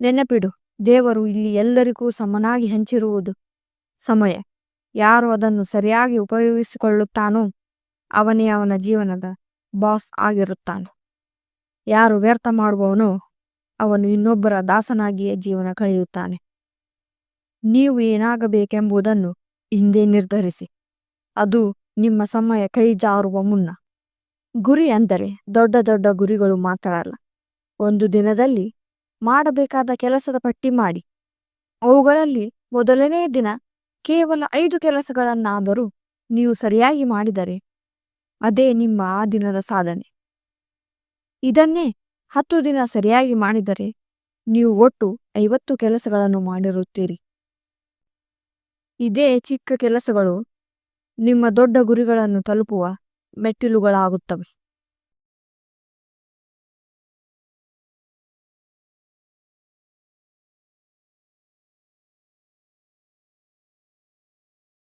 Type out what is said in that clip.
ನೆನಪಿಡು, ದೇವರು ಇಲ್ಲಿ ಎಲ್ಲರಿಗೂ ಸಮನಾಗಿ ಹಂಚಿರುವುದು ಸಮಯ. ಯಾರು ಅದನ್ನು ಸರಿಯಾಗಿ ಉಪಯೋಗಿಸಿಕೊಳ್ಳುತ್ತಾನೋ ಅವನೇ ಅವನ ಜೀವನದ ಬಾಸ್ ಆಗಿರುತ್ತಾನೆ. ಯಾರು ವ್ಯರ್ಥ ಮಾಡುವವನೋ ಅವನು ಇನ್ನೊಬ್ಬರ ದಾಸನಾಗಿಯೇ ಜೀವನ ಕಳೆಯುತ್ತಾನೆ. ನೀವು ಏನಾಗಬೇಕೆಂಬುದನ್ನು ಹಿಂದೆ ನಿರ್ಧರಿಸಿ, ಅದು ನಿಮ್ಮ ಸಮಯ ಕೈ ಜಾರುವ ಮುನ್ನ. ಗುರಿ ಅಂದರೆ ದೊಡ್ಡ ದೊಡ್ಡ ಗುರಿಗಳು ಮಾತ್ರ ಅಲ್ಲ. ಒಂದು ದಿನದಲ್ಲಿ ಮಾಡಬೇಕಾದ ಕೆಲಸದ ಪಟ್ಟಿ ಮಾಡಿ, ಅವುಗಳಲ್ಲಿ ಮೊದಲನೇ ದಿನ ಕೇವಲ 5 ಕೆಲಸಗಳನ್ನಾದರೂ ನೀವು ಸರಿಯಾಗಿ ಮಾಡಿದರೆ ಅದೇ ನಿಮ್ಮ ಆ ದಿನದ ಸಾಧನೆ. ಇದನ್ನೇ 10 ದಿನ ಸರಿಯಾಗಿ ಮಾಡಿದರೆ ನೀವು ಒಟ್ಟು 50 ಕೆಲಸಗಳನ್ನು ಮಾಡಿರುತ್ತೀರಿ. ಇದೇ ಚಿಕ್ಕ ಕೆಲಸಗಳು ನಿಮ್ಮ ದೊಡ್ಡ ಗುರಿಗಳನ್ನು ತಲುಪುವ ಮೆಟ್ಟಿಲುಗಳಾಗುತ್ತವೆ.